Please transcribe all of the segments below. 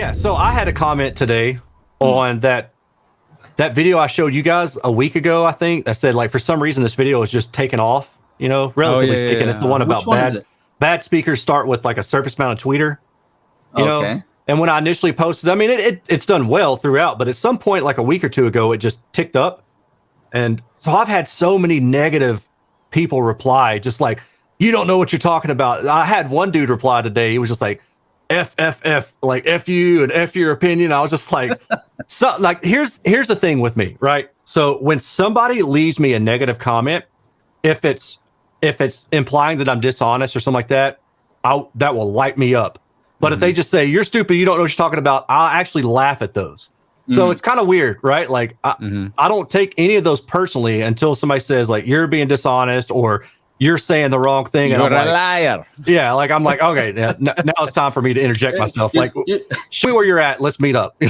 Yeah, so I had a comment today on that video I showed you guys a week ago, I think, that said, like, for some reason this video is just taken off, you know, relatively speaking. It's the one about bad speakers start with like a surface mounted tweeter, you know. And when I initially posted, I mean, it's done well throughout, but at some point, like a week or two ago, it just ticked up. And so I've had so many negative people reply, just like, you don't know what you're talking about. I had one dude reply today. He was just like, F, like F you and F your opinion. I was just like, so like, here's the thing with me, right? So when somebody leaves me a negative comment, if it's implying that I'm dishonest or something like that, that will light me up. But if they just say, you're stupid, you don't know what you're talking about, I'll actually laugh at those. So it's kind of weird, right? Like, I don't take any of those personally until somebody says, like, you're being dishonest or you're saying the wrong thing. You're and I'm a liar. Yeah, like, I'm like, okay, now it's time for me to interject myself. Like, show me where you're at. Let's meet up.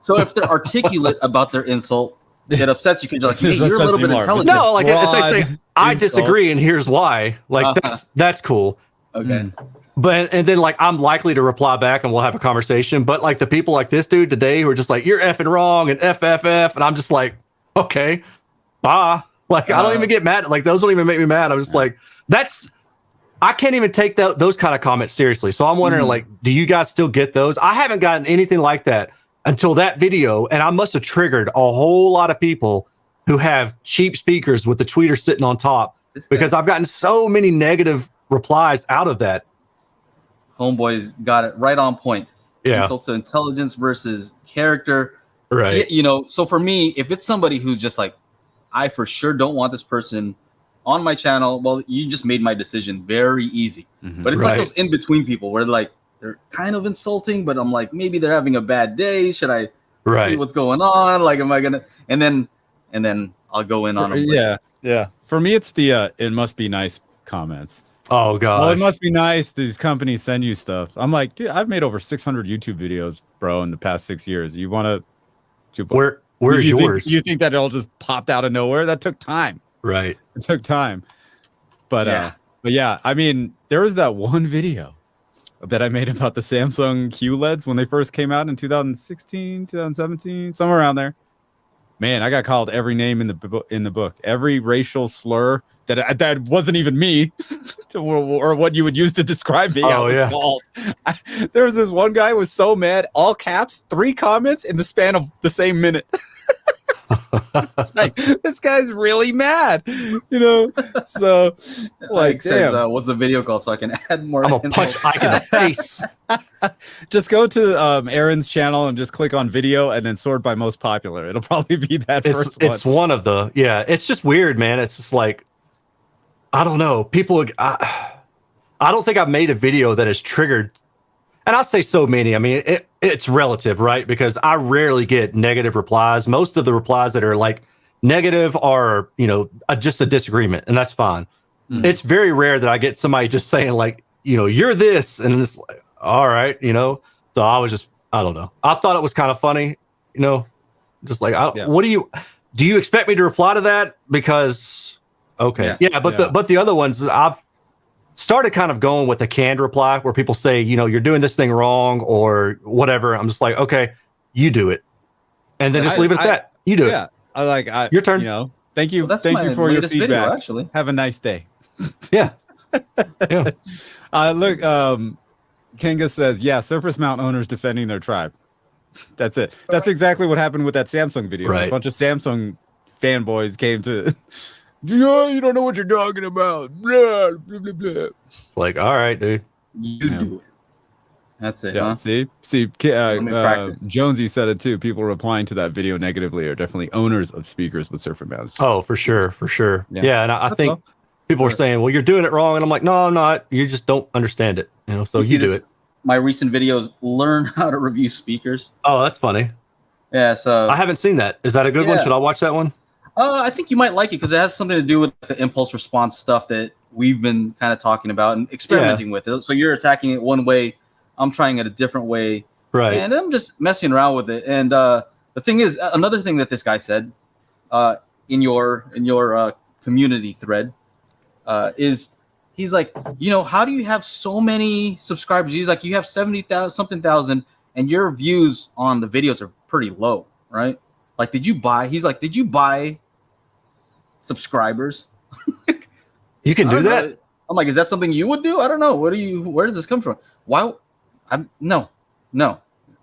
so if they're articulate about their insult, it upsets you because you're like, hey, you're a little bit intelligent. No, like, if they say, I disagree and here's why, like, that's cool. Okay. But and then like I'm likely to reply back and we'll have a conversation. But like the people like this dude today who are just like, you're effing wrong and F, and I'm just like, okay, bye. Like I don't even get mad. Like those don't even make me mad. I'm just like, I can't even take those kind of comments seriously. So I'm wondering, like, do you guys still get those? I haven't gotten anything like that until that video, and I must have triggered a whole lot of people who have cheap speakers with the tweeter sitting on top because I've gotten so many negative replies out of that. Homeboys got it right on point. Yeah. Insults to intelligence versus character. Right. You know, so for me, if it's somebody who's just like, I for sure don't want this person on my channel, well, you just made my decision very easy. But it's like those in-between people where like they're kind of insulting, but I'm like, maybe they're having a bad day. Should I see what's going on? Like, am I gonna and then I'll go in on them. Yeah. For me, it's the it must be nice comments. Oh god. Well, it must be nice. These companies send you stuff. I'm like, dude, I've made over 600 YouTube videos, bro, in the past 6 years. You want to? Where's yours? You think that it all just popped out of nowhere? That took time. Right. It took time. But yeah, I mean, there was that one video that I made about the Samsung QLEDs when they first came out in 2016, 2017, somewhere around there. Man, I got called every name in the book, every racial slur that wasn't even me, or what you would use to describe me. I was called. There was this one guy who was so mad, all caps, 3 comments in the span of the same minute. It's like, this guy's really mad, you know. So, like, says, what's the video called so I can add more? I'm gonna punch Ike in the face. Just go to Erin's channel and just click on video and then sort by most popular. It'll probably be that first one. It's one of the It's just weird, man. It's just like, I don't know. People, I don't think I've made a video that has triggered. And I'll say so many. I mean, it's relative, right? Because I rarely get negative replies. Most of the replies that are like negative are, you know, just a disagreement, and that's fine. It's very rare that I get somebody just saying like, you know, you're this, and it's like, all right, you know. So I don't know. I thought it was kind of funny, you know, just like, what do you expect me to reply to that? Because but the other ones I've started kind of going with a canned reply where people say, you know, you're doing this thing wrong or whatever. I'm just like, okay, you do it. And then just leave it at that. You do it. I like your turn. You know, thank you. Thank you for your feedback. Video, actually. Have a nice day. Yeah. Look, Kenga says, yeah, surface mount owners defending their tribe. That's it. That's exactly what happened with that Samsung video. Right. A bunch of Samsung fanboys came to you don't know what you're talking about. Blah, blah, blah, blah. Like, all right, dude. You do it. That's it. Yeah, huh? See, Jonesy said it too. People replying to that video negatively are definitely owners of speakers with surface mounts. Oh, for sure. Yeah, and I think people are saying, well, you're doing it wrong. And I'm like, no, I'm not. You just don't understand it. You know, so you do it. My recent videos, learn how to review speakers. Oh, that's funny. Yeah, so I haven't seen that. Is that a good one? Should I watch that one? I think you might like it because it has something to do with the impulse response stuff that we've been kind of talking about and experimenting with it. So you're attacking it one way, I'm trying it a different way, right? And I'm just messing around with it. And the thing is, another thing that this guy said in your community thread is he's like, you know, how do you have so many subscribers? He's like, you have 70,000 something thousand, and your views on the videos are pretty low, right? Like, did you buy? He's like, did you buy subscribers? You can do that. I'm like, is that something you would do? I don't know. Where does this come from? Why? No.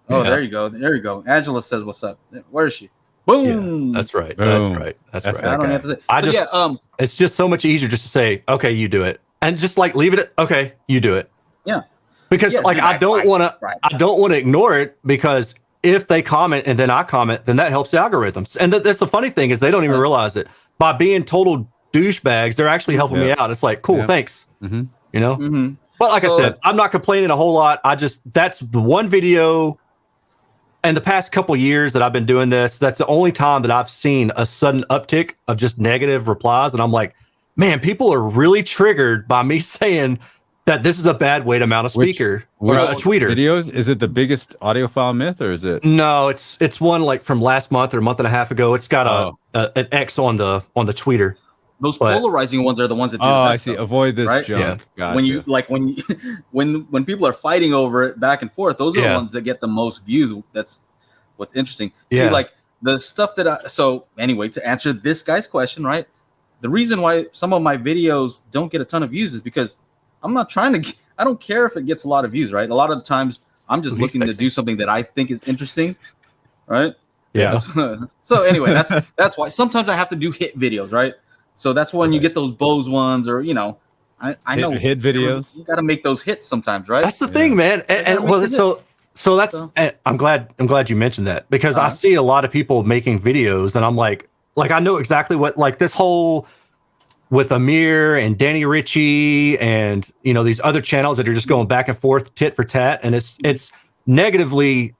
Oh, there you go. There you go. Angela says, "What's up? Where is she?" Boom. Yeah, that's right. Boom. That's right. That's right. I don't have to say. It's just so much easier just to say, "Okay, you do it," and just like leave it at, "Okay, you do it." Yeah. Because like I don't want to ignore it, because if they comment and then I comment, then that helps the algorithms. And that's the funny thing is they don't even realize it. By being total douchebags, they're actually helping me out. It's like, cool, thanks. Mm-hmm. You know. Mm-hmm. But like I said, I'm not complaining a whole lot. That's the one video. And the past couple years that I've been doing this, that's the only time that I've seen a sudden uptick of just negative replies. And I'm like, man, people are really triggered by me saying that this is a bad way to mount a speaker or a tweeter. Videos? Is it the biggest audiophile myth, or is it? No, it's one like from last month or a month and a half ago. It's got an X on the tweeter. Those polarizing ones are the ones that do I see. Avoid this junk. Yeah. Gotcha. When people are fighting over it back and forth, those are the ones that get the most views. That's what's interesting. See, like the stuff that so anyway, to answer this guy's question, right? The reason why some of my videos don't get a ton of views is because I'm not trying to. I don't care if it gets a lot of views, right? A lot of the times I'm just looking to do something that I think is interesting, right? Yeah. So anyway, that's why sometimes I have to do hit videos, right? So that's when you get those Bose ones, or I know hit videos. You got to make those hits sometimes, right? That's the thing, man. And well, so that's. I'm glad you mentioned that, because I see a lot of people making videos, and I'm like I know exactly what, like, this whole with Amir and Danny Ritchie and these other channels that are just going back and forth tit for tat, and it's negatively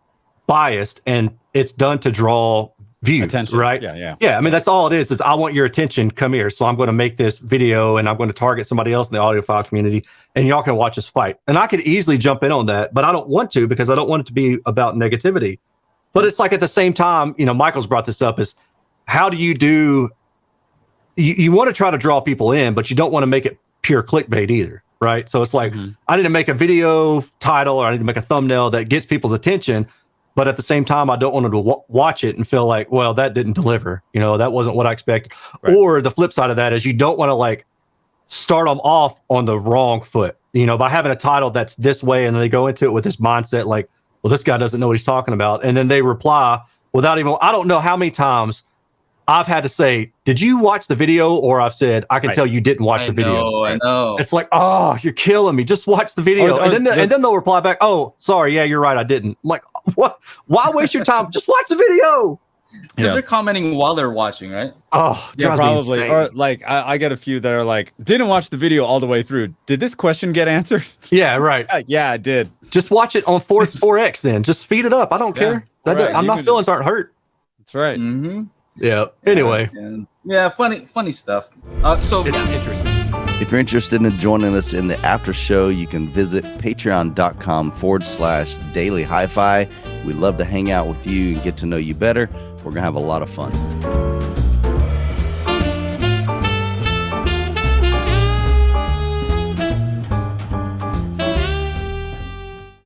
biased, and it's done to draw views, attention. Right? Yeah. I mean, that's all it is I want your attention. Come here. So I'm going to make this video, and I'm going to target somebody else in the audiophile community, and y'all can watch us fight. And I could easily jump in on that, but I don't want to, because I don't want it to be about negativity. But it's like, at the same time, Michael's brought this up, is how do you you want to try to draw people in, but you don't want to make it pure clickbait either. Right. So it's like, I need to make a video title, or I need to make a thumbnail that gets people's attention. But at the same time, I don't want them to watch it and feel like, well, that didn't deliver. That wasn't what I expected. Right. Or the flip side of that is you don't want to like start them off on the wrong foot, by having a title that's this way, and then they go into it with this mindset like, well, this guy doesn't know what he's talking about. And then they reply without even, I don't know how many times I've had to say, did you watch the video? Or I've said, I can tell you didn't watch the video. I know. It's like, oh, you're killing me. Just watch the video. And then they'll reply back, oh, sorry. Yeah, you're right. I didn't. I'm like, what? Why waste your time? Just watch the video. Because they're commenting while they're watching, right? Oh, yeah, probably. Or like, I get a few that are like, didn't watch the video all the way through. Did this question get answered? Yeah, right. Yeah, I did. Just watch it on 4x then. Just speed it up. I don't care. My feelings aren't hurt. That's right. Mm-hmm. Yeah. Anyway. Yeah. Funny stuff. So it's interesting. If you're interested in joining us in the after show, you can visit patreon.com/daily HiFi. We'd love to hang out with you and get to know you better. We're going to have a lot of fun.